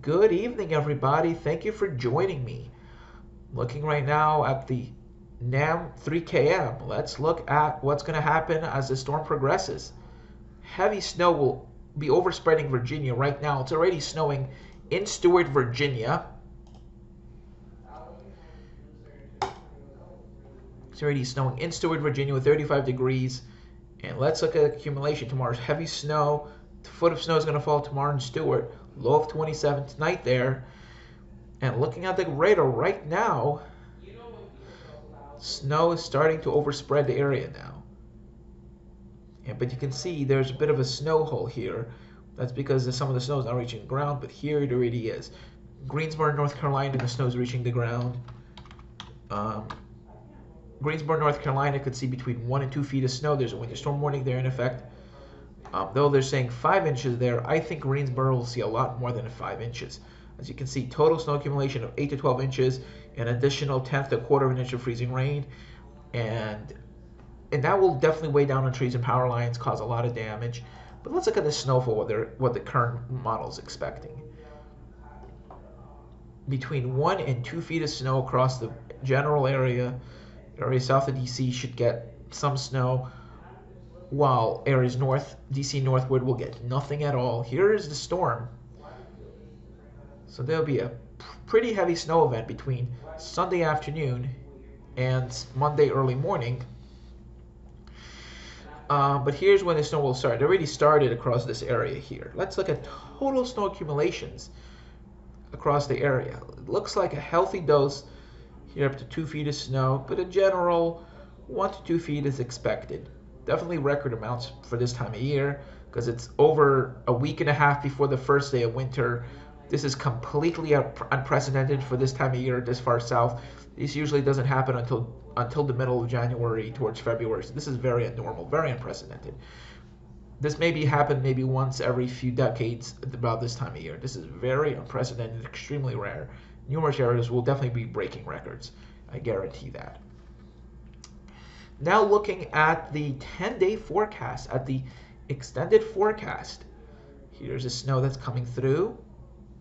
Good evening, everybody. Thank you for joining me. Looking right now at the NAM 3KM. Let's look at what's going to happen as the storm progresses. Heavy snow will be overspreading Virginia right now. It's already snowing in Stewart, Virginia. It's already snowing in Stewart, Virginia with 35 degrees. And let's look at accumulation. Tomorrow's heavy snow. A foot of snow is going to fall tomorrow in Stewart. Low of 27 tonight there. And looking at the radar right now, snow is starting to overspread the area now. But you can see there's a bit of a snow hole here. That's because some of the snow is not reaching the ground, but here it already is. Greensboro, North Carolina, the snow is reaching the ground. Greensboro, North Carolina could see between 1 and 2 feet of snow. There's a winter storm warning there in effect. Though they're saying 5 inches there, I think Greensboro will see a lot more than 5 inches. As you can see, total snow accumulation of 8 to 12 inches, an additional 10th to a quarter of an inch of freezing rain, and that will definitely weigh down on trees and power lines, cause a lot of damage. But let's look at the snowfall, what the current model is expecting. Between 1 and 2 feet of snow across the general area south of D.C. should get some snow, while areas north, D.C. northward will get nothing at all. Here is the storm. So there'll be a pretty heavy snow event between Sunday afternoon and Monday early morning. But here's when the snow will start. It already started across this area here. Let's look at total snow accumulations across the area. It looks like a healthy dose here, up to 2 feet of snow, but a general 1 to 2 feet is expected. Definitely record amounts for this time of year, because it's over a week and a half before the first day of winter. This is completely unprecedented for this time of year this far south. This usually doesn't happen until the middle of January towards February. So this is very abnormal, very unprecedented. This maybe happened maybe once every few decades about this time of year. This is very unprecedented, extremely rare. Numerous areas will definitely be breaking records. I guarantee that. Now looking at the 10-day forecast, at the extended forecast. Here's the snow that's coming through.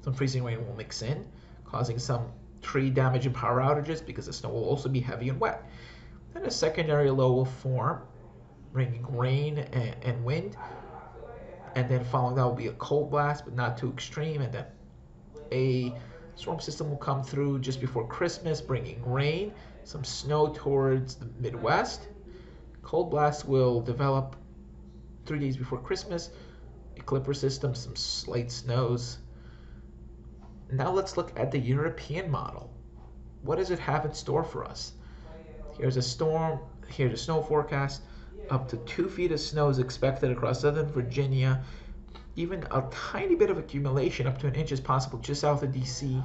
Some freezing rain will mix in, causing some tree damage and power outages because the snow will also be heavy and wet. Then a secondary low will form, bringing rain and wind. And then following that will be a cold blast, but not too extreme. And then a storm system will come through just before Christmas, bringing rain, some snow towards the Midwest. Cold blast will develop 3 days before Christmas. A clipper system, some slight snows. Now let's look at the European model. What does it have in store for us? Here's a storm, here's a snow forecast. Up to 2 feet of snow is expected across southern Virginia. Even a tiny bit of accumulation, up to an inch is possible just south of D.C.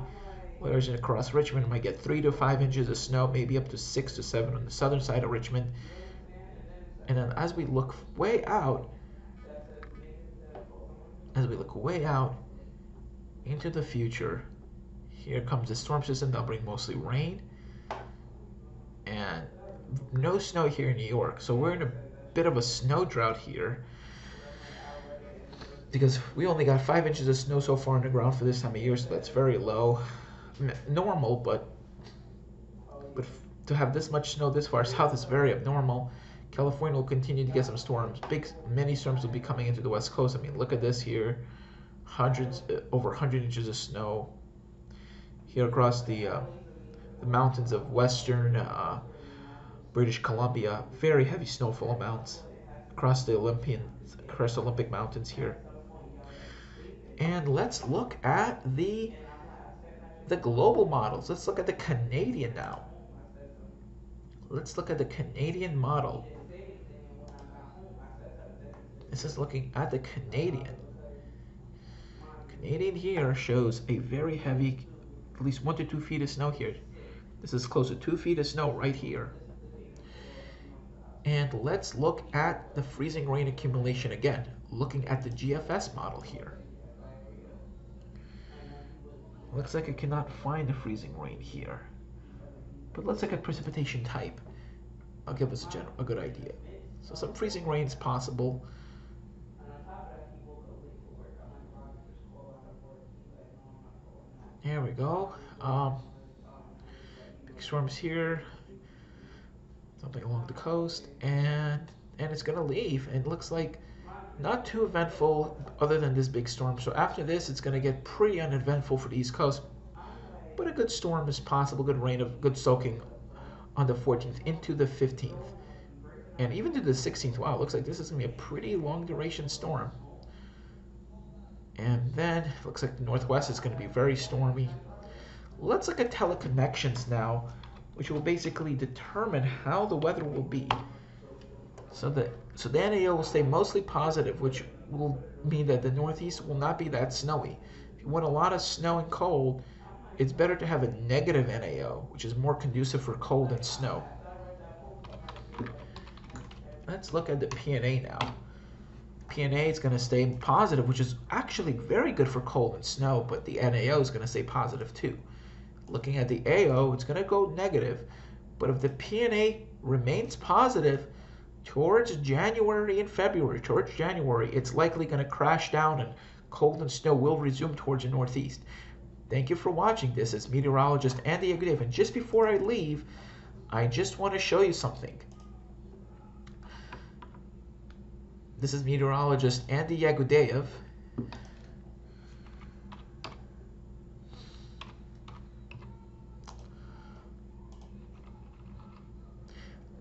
Whereas across Richmond, might get 3 to 5 inches of snow, maybe up to 6 to 7 on the southern side of Richmond. And then as we look way out into the future, here comes the storm system that'll bring mostly rain and no snow here in New York. So we're in a bit of a snow drought here, because we only got 5 inches of snow so far on the ground for this time of year, so that's very low. Normal, but to have this much snow this far south is very abnormal. California will continue to get some storms. Many storms will be coming into the west coast. I mean, look at this here. Over 100 inches of snow here across the mountains of western British Columbia. Very heavy snowfall amounts across the Olympic Mountains here. And let's look at the global models. Let's look at the Canadian now. Let's look at the Canadian model. This is looking at the Canadian. Canadian here shows a very heavy, at least 1 to 2 feet of snow here. This is close to 2 feet of snow right here. And let's look at the freezing rain accumulation again, looking at the GFS model here. Looks like I cannot find the freezing rain here. But let's look at precipitation type. I'll give us a good idea. So some freezing rain is possible. Here we go. Big storms here, something along the coast, and it's gonna leave. And it looks like not too eventful other than this big storm. So after this, it's gonna get pretty uneventful for the East Coast. But a good storm is possible, good rain of good soaking on the 14th into the 15th. And even to the 16th, wow, it looks like this is gonna be a pretty long duration storm. And then it looks like the Northwest is gonna be very stormy. Let's look at teleconnections now, which will basically determine how the weather will be. So the NAO will stay mostly positive, which will mean that the Northeast will not be that snowy. If you want a lot of snow and cold, it's better to have a negative NAO, which is more conducive for cold and snow. Let's look at the PNA now. PNA is going to stay positive, which is actually very good for cold and snow, but the NAO is going to stay positive too. Looking at the AO, it's going to go negative, but if the PNA remains positive towards January and February, it's likely going to crash down and cold and snow will resume towards the Northeast. Thank you for watching. This is meteorologist Andy Yagudev, and just before I leave, I just want to show you something. This is meteorologist Andy Yagudev.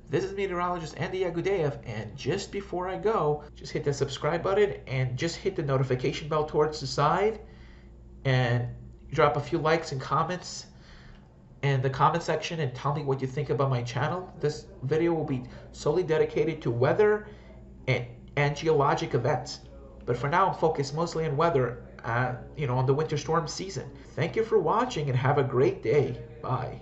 This is meteorologist Andy Yagudev, and just before I go, just hit the subscribe button and just hit the notification bell towards the side, and drop a few likes and comments in the comment section and tell me what you think about my channel. This video will be solely dedicated to weather and geologic events, but for now I'm focused mostly on weather, on the winter storm season. Thank you for watching and have a great day. Bye.